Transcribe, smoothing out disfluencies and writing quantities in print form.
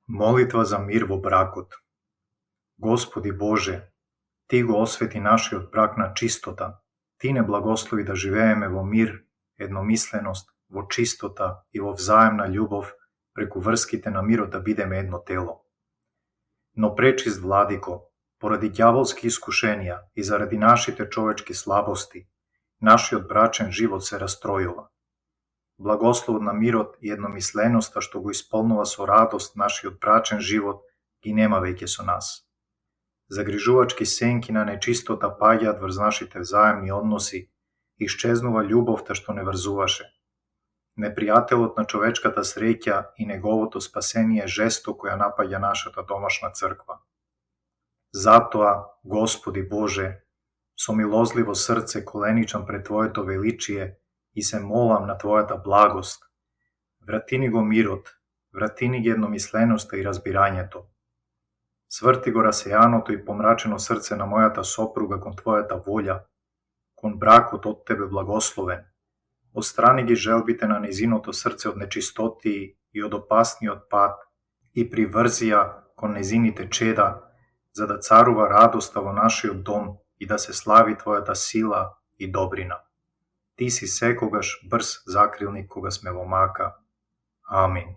Молитва за мир во бракот. Господи Боже, Ти го освети нашиот брак на чистота. Ти не благослови да живееме во мир, едномисленост, во чистота и во взаемна љубов, преку врските на мирот да бидеме едно тело. Но пречист Владико, поради ѓаволски искушенија и заради нашите човечки слабости, нашиот брачен живот се растројува. Благословот на мирот и едномисленоста што го исполнува со радост нашиот брачен живот ги нема веќе со нас. Загрижувачки сенки на нечистота паѓаат врз нашите взаемни односи, исчезнува љубовта што не врзуваше. Непријателот на човечката среќа и неговото спасение жестоко ја напаѓа нашата домашна црква. Затоа, Господи Боже, со милозливо срце коленичам пред Твоето величие и се молам на Твојата благост. Врати ни го мирот, врати ни ги едномисленоста и разбирањето. Сврти го расејаното и помрачено срце на мојата сопруга кон Твојата волја, кон бракот од Тебе благословен. Отстрани ги желбите на незиното срце од нечистотии и од опасниот пат и приврзи ја кон незините чеда, за да царува радоста во нашиот дом и да се слави Твојата сила и добрина. Ти си секогаш брз закрилник кога сме во мака. Амин.